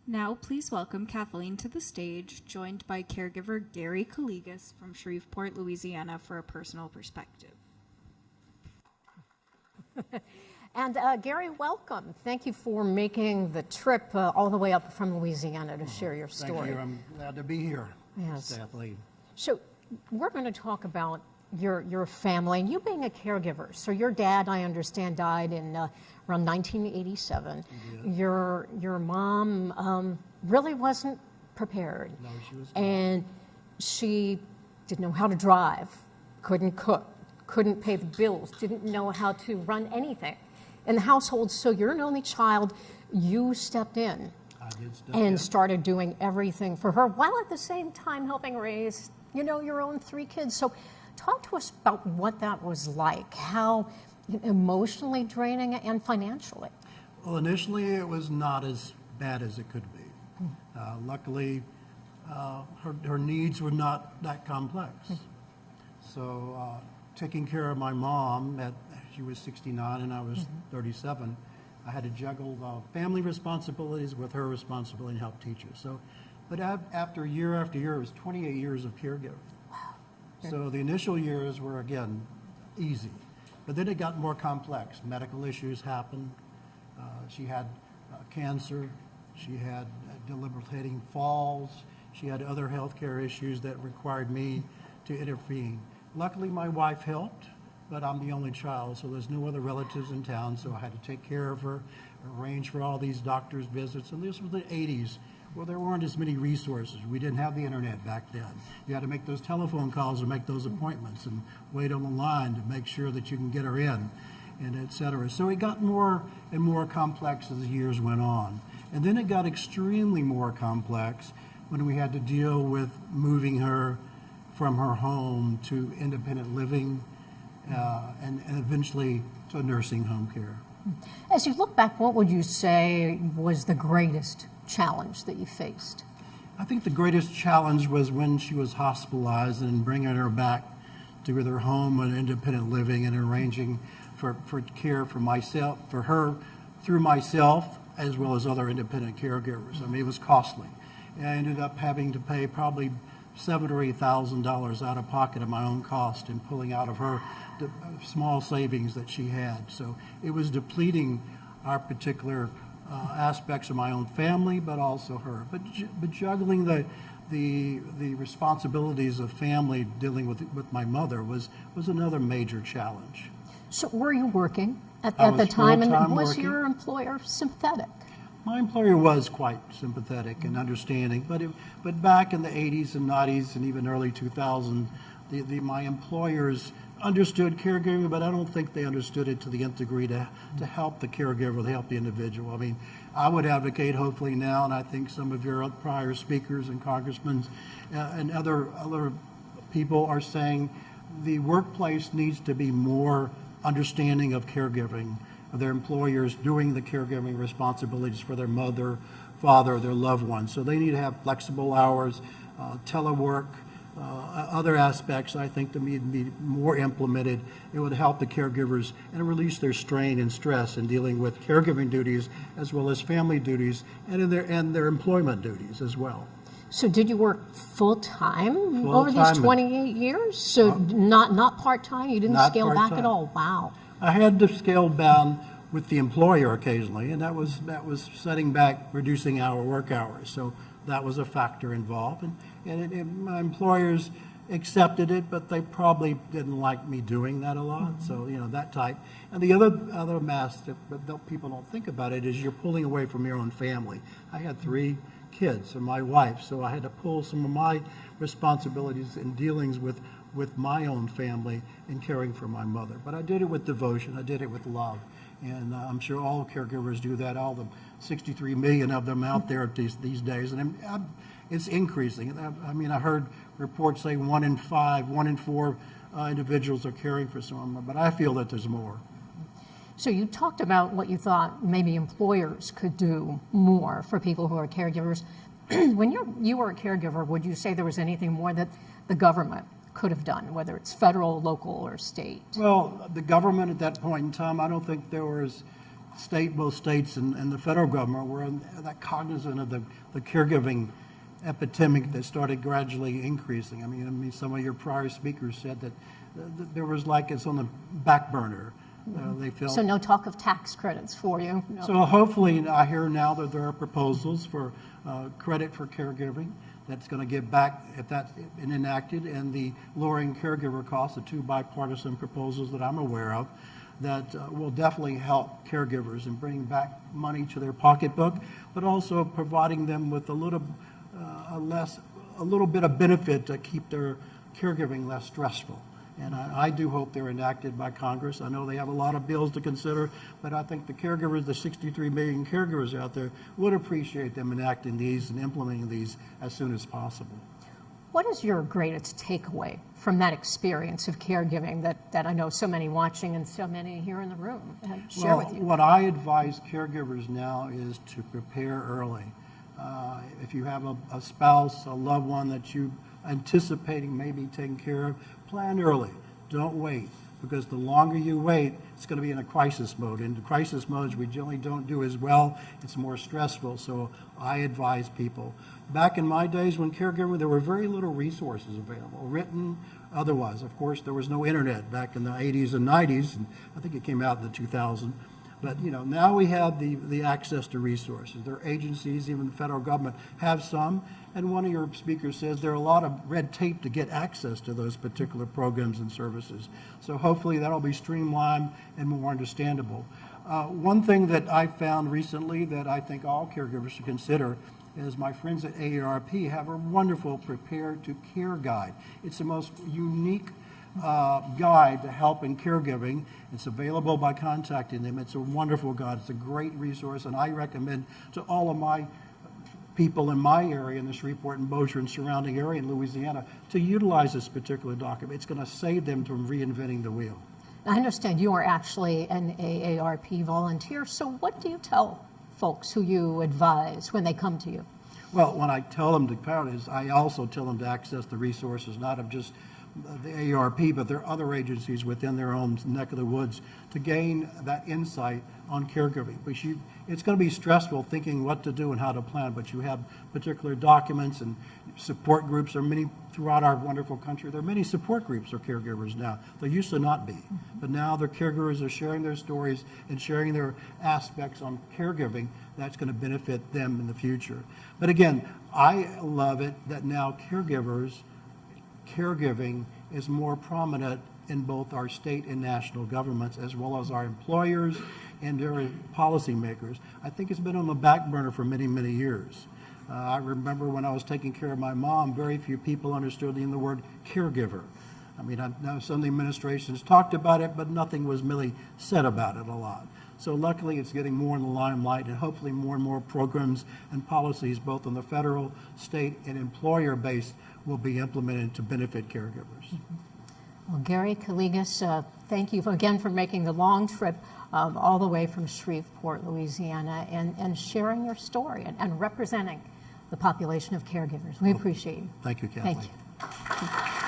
Now, please welcome Kathleen to the stage, joined by caregiver Gary Calligas from Shreveport, Louisiana, for a personal perspective. And Gary, welcome. Thank you for making the trip all the way up from Louisiana to share your story. Thank you. I'm glad to be here, Yes. Kathleen. So we're going to talk about your family and you being a caregiver. So your dad, I understand, died in around 1987. Your mom really wasn't prepared. No, she was not. And she didn't know how to drive, couldn't cook, couldn't pay the bills, didn't know how to run anything in the household. So you're an only child. You stepped in I did step and in. started doing everything for her while at the same time helping raise, your own 3 kids. So talk to us about what that was like, how emotionally draining and financially. Well, initially it was not as bad as it could be. Luckily, her needs were not that complex. So taking care of my mom, she was 69 and I was 37, I had to juggle family responsibilities with her responsibility and help teach her. So, but after year, it was 28 years of caregiving. Wow. So the initial years were, again, easy. But then it got more complex. Medical issues happened. She had cancer. She had debilitating falls. She had other healthcare issues that required me to intervene. Luckily, my wife helped, but I'm the only child, so there's no other relatives in town, so I had to take care of her, arrange for all these doctor's visits. And this was the 80s. Well, there weren't as many resources. We didn't have the internet back then. You had to make those telephone calls or make those appointments and wait on the line to make sure that you can get her in, and et cetera. So it got more and more complex as the years went on. And then it got extremely more complex when we had to deal with moving her from her home to independent living and eventually to nursing home care. As you look back, what would you say was the greatest challenge that you faced? I think the greatest challenge was when she was hospitalized and bringing her back to either home and independent living and arranging for care for myself, for her through myself, as well as other independent caregivers. I mean, it was costly. And I ended up having to pay probably $7,000 or $8,000 out of pocket of my own cost and pulling out of her the small savings that she had. So it was depleting our particular aspects of my own family, but also her. But juggling the responsibilities of family, dealing with my mother was another major challenge. So were you working at I the was time, and full-time was working. your employer sympathetic? My employer was quite sympathetic and understanding, but back in the 80s and 90s and even early 2000s, my employers understood caregiving, but I don't think they understood it to the nth degree to help the caregiver, to help the individual. I mean, I would advocate hopefully now, and I think some of your prior speakers and congressmen and other people are saying the workplace needs to be more understanding of caregiving, of their employers doing the caregiving responsibilities for their mother, father, their loved ones. So they need to have flexible hours, telework, other aspects I think to be more implemented. It would help the caregivers and release their strain and stress in dealing with caregiving duties as well as family duties and their employment duties as well. So did you work full-time over these Full-time. 28 years? So not part-time? You didn't Not scale back part-time. at all? Wow. I had to scale down with the employer occasionally, and that was setting back, reducing our work hours. So that was a factor involved, and my employers accepted it, but they probably didn't like me doing that a lot. So that type. And the other mass that people don't think about it is you're pulling away from your own family. I had 3 kids and my wife, so I had to pull some of my responsibilities in dealings with my own family and caring for my mother. But I did it with devotion. I did it with love. And I'm sure all caregivers do that, all the 63 million of them out there these days. And it's increasing. I mean, I heard reports say 1 in 5, 1 in 4 individuals are caring for someone, but I feel that there's more. So you talked about what you thought maybe employers could do more for people who are caregivers. When you were a caregiver, would you say there was anything more that the government could have done, whether it's federal, local, or state? Well, the government at that point in time, I don't think there was both states and the federal government were that cognizant of the caregiving epidemic that started gradually increasing. I mean, some of your prior speakers said that there was like it's on the back burner. They felt So no talk of tax credits for you? No. So hopefully, I hear now that there are proposals for credit for caregiving that's going to give back if that's been enacted, and the lowering caregiver costs, the two bipartisan proposals that I'm aware of, that will definitely help caregivers in bringing back money to their pocketbook, but also providing them with a little bit of benefit to keep their caregiving less stressful. And I do hope they're enacted by Congress. I know they have a lot of bills to consider, but I think the caregivers, the 63 million caregivers out there, would appreciate them enacting these and implementing these as soon as possible. What is your greatest takeaway from that experience of caregiving that I know so many watching and so many here in the room share with you? What I advise caregivers now is to prepare early. If you have a spouse, a loved one that you anticipating maybe taking care of, plan early. Don't wait, because the longer you wait, it's going to be in a crisis mode. In the crisis modes, we generally don't do as well. It's more stressful, so I advise people. Back in my days when caregiving, there were very little resources available, written, otherwise. Of course, there was no internet back in the 80s and 90s, and I think it came out in the 2000s. But now we have the access to resources. There are agencies, even the federal government, have some. And one of your speakers says there are a lot of red tape to get access to those particular programs and services. So hopefully that'll be streamlined and more understandable. One thing that I found recently that I think all caregivers should consider is my friends at AARP have a wonderful Prepare to Care guide. It's the most unique guide to help in caregiving. It's available by contacting them. It's a wonderful guide. It's a great resource, and I recommend to all of my people in my area, in the Shreveport and Bossier and surrounding area in Louisiana, to utilize this particular document. It's going to save them from reinventing the wheel. I understand you are actually an AARP volunteer, so what do you tell folks who you advise when they come to you? Well, when I tell them to power is, I also tell them to access the resources, not of just the AARP, but there are other agencies within their own neck of the woods to gain that insight on caregiving. But it's going to be stressful thinking what to do and how to plan, but you have particular documents and support groups. There are many throughout our wonderful country. There are many support groups for caregivers now. There used to not be, but now the caregivers are sharing their stories and sharing their aspects on caregiving that's going to benefit them in the future. But again, I love it that now caregiving is more prominent in both our state and national governments, as well as our employers and their policymakers. I think it's been on the back burner for many, many years. I remember when I was taking care of my mom, very few people understood the word caregiver. I mean, I know some of the administrations talked about it, but nothing was really said about it a lot. So luckily, it's getting more in the limelight, and hopefully more and more programs and policies, both on the federal, state, and employer base, will be implemented to benefit caregivers. Well, Gary Calligas, thank you again for making the long trip all the way from Shreveport, Louisiana, and sharing your story and representing the population of caregivers. We appreciate you. Thank you, Kathleen. Thank you.